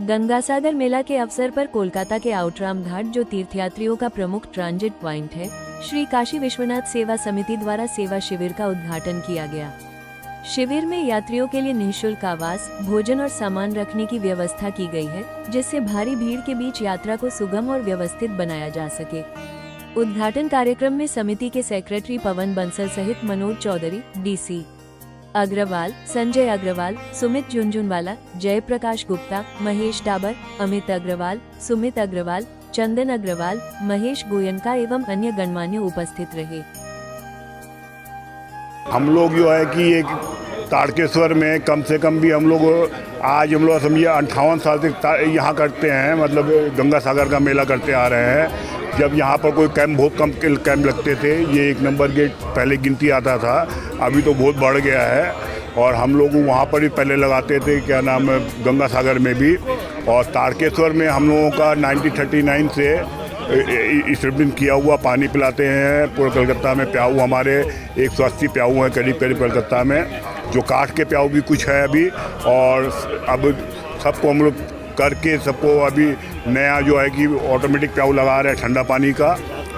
गंगासागर मेला के अवसर पर कोलकाता के आउटराम घाट, जो तीर्थयात्रियों का प्रमुख ट्रांजिट पॉइंट है, श्री काशी विश्वनाथ सेवा समिति द्वारा सेवा शिविर का उद्घाटन किया गया। शिविर में यात्रियों के लिए निःशुल्क आवास, भोजन और सामान रखने की व्यवस्था की गई है, जिससे भारी भीड़ के बीच यात्रा को सुगम और व्यवस्थित बनाया जा सके। उद्घाटन कार्यक्रम में समिति के सेक्रेटरी पवन बंसल सहित मनोज चौधरी, डीसी अग्रवाल, संजय अग्रवाल, सुमित झुनझुनवाला, जयप्रकाश गुप्ता, महेश डाबर, अमित अग्रवाल, सुमित अग्रवाल, चंदन अग्रवाल, महेश गोयनका एवं अन्य गणमान्य उपस्थित रहे। हम लोग जो है कि एक तारकेश्वर में कम से कम भी हम लोग समझिए 58 साल से यहाँ करते हैं, मतलब गंगा सागर का मेला करते आ रहे हैं। जब यहाँ पर कोई कैंप, बहुत कम कैंप लगते थे, ये 1 नंबर गेट पहले गिनती आता था, अभी तो बहुत बढ़ गया है। और हम लोग वहाँ पर ही पहले लगाते थे, क्या नाम है, गंगा सागर में भी। और तारकेश्वर में हम लोगों का 1939 से स्ट्रिपिंग किया हुआ पानी पिलाते हैं। पूरे कलकत्ता में प्याऊ हमारे 180 प्याऊ हैं करीब कलकत्ता में, जो काठ के प्याऊ भी कुछ है अभी। और अब सबको हम लोग करके सबको अभी नया जो है कि ऑटोमेटिक प्याऊ लगा रहे हैं, ठंडा पानी का,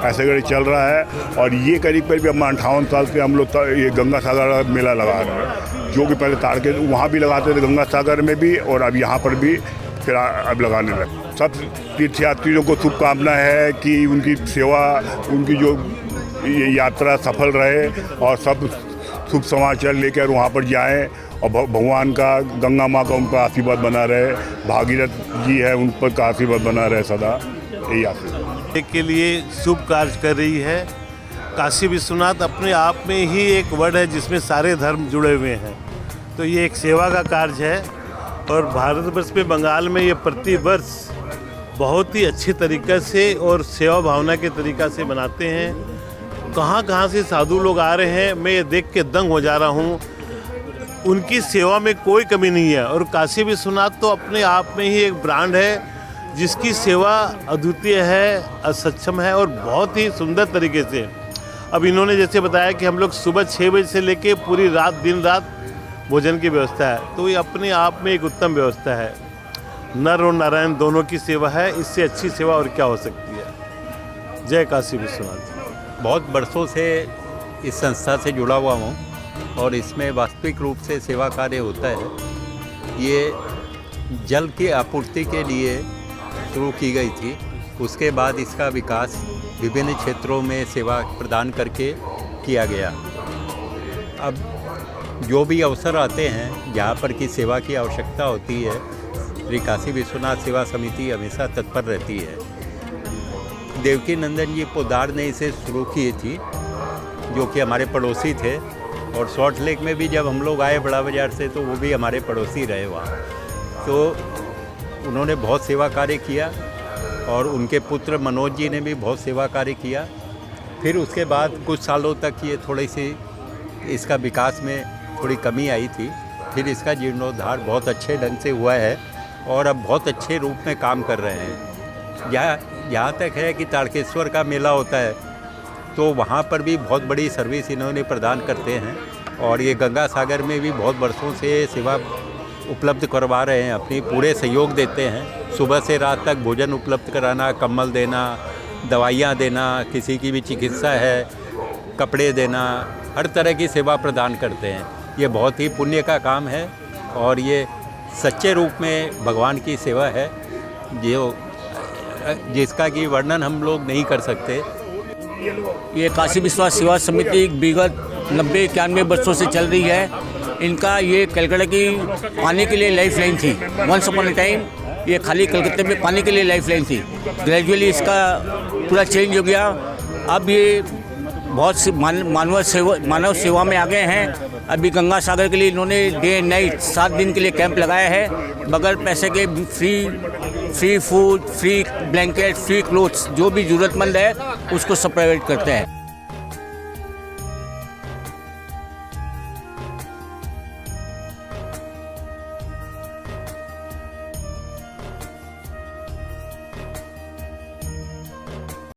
ऐसे करके चल रहा है। और ये करीब अब 58 साल से हम लोग ये गंगा सागर मेला लगा रहे हैं, जो कि पहले तारके वहाँ भी लगाते थे, गंगा सागर में भी, और अब यहाँ पर भी फिर अब लगाने लगे। सब तीर्थयात्रियों को शुभकामना है कि उनकी सेवा, उनकी जो ये यात्रा सफल रहे और सब शुभ समाचार लेकर वहाँ पर जाएं, और भगवान का, गंगा माँ का उन पर आशीर्वाद बना रहे, भागीरथ जी है उन पर का आशीर्वाद बना रहे सदा, यही आशीर्वाद के लिए शुभ कार्य कर रही है। काशी विश्वनाथ अपने आप में ही एक वर्ड है जिसमें सारे धर्म जुड़े हुए हैं, तो ये एक सेवा का कार्य है। और भारतवर्ष में, बंगाल में ये प्रतिवर्ष बहुत ही अच्छे तरीक़े से और सेवा भावना के तरीक़ा से बनाते हैं। कहाँ से साधु लोग आ रहे हैं, मैं ये देख के दंग हो जा रहा हूँ। उनकी सेवा में कोई कमी नहीं है। और काशी विश्वनाथ तो अपने आप में ही एक ब्रांड है जिसकी सेवा अद्वितीय है, सक्षम है और बहुत ही सुंदर तरीके से। अब इन्होंने जैसे बताया कि हम लोग सुबह 6 बजे से लेके पूरी रात, दिन रात भोजन की व्यवस्था है, तो ये अपने आप में एक उत्तम व्यवस्था है। नर और नारायण दोनों की सेवा है, इससे अच्छी सेवा और क्या हो सकती है। जय काशी विश्वनाथ। बहुत बरसों से इस संस्था से जुड़ा हुआ हूँ और इसमें वास्तविक रूप से सेवा कार्य होता है। ये जल की आपूर्ति के लिए शुरू की गई थी, उसके बाद इसका विकास विभिन्न क्षेत्रों में सेवा प्रदान करके किया गया। अब जो भी अवसर आते हैं जहाँ पर की सेवा की आवश्यकता होती है, श्री काशी विश्वनाथ सेवा समिति हमेशा तत्पर रहती है। देवकी नंदन जी पोदार ने इसे शुरू की थी, जो कि हमारे पड़ोसी थे। और सॉल्ट लेक में भी जब हम लोग आए बड़ा बाज़ार से, तो वो भी हमारे पड़ोसी रहे वहाँ। तो उन्होंने बहुत सेवा कार्य किया और उनके पुत्र मनोज जी ने भी बहुत सेवा कार्य किया। फिर उसके बाद कुछ सालों तक ये थोड़ी सी इसका विकास में थोड़ी कमी आई थी। फिर इसका जीर्णोद्धार बहुत अच्छे ढंग से हुआ है और अब बहुत अच्छे रूप में काम कर रहे हैं। यहाँ तक है कि तारकेश्वर का मेला होता है, तो वहाँ पर भी बहुत बड़ी सर्विस इन्होंने प्रदान करते हैं। और ये गंगा सागर में भी बहुत वर्षों से सेवा उपलब्ध करवा रहे हैं, अपनी पूरे सहयोग देते हैं। सुबह से रात तक भोजन उपलब्ध कराना, कंबल देना, दवाइयाँ देना, किसी की भी चिकित्सा है, कपड़े देना, हर तरह की सेवा प्रदान करते हैं। ये बहुत ही पुण्य का काम है और ये सच्चे रूप में भगवान की सेवा है, जिसका कि वर्णन हम लोग नहीं कर सकते। ये काशी विश्वनाथ सेवा समिति विगत 90-91 वर्षों से चल रही है। इनका ये कलकत्ता की पानी के लिए लाइफ लाइन थी। वंस अपॉन अ टाइम ये खाली कलकत्ते में पानी के लिए लाइफ लाइन थी। ग्रेजुअली इसका पूरा चेंज हो गया। अब ये बहुत सी मानव सेवा में आ गए हैं। अभी गंगा सागर के लिए इन्होंने डे एंड नाइट 7 दिन के लिए कैंप लगाया है। बगैर पैसे के free food, free blanket, free clothes, जो भी ज़रूरतमंद है उसको सब प्रोवाइड करते हैं।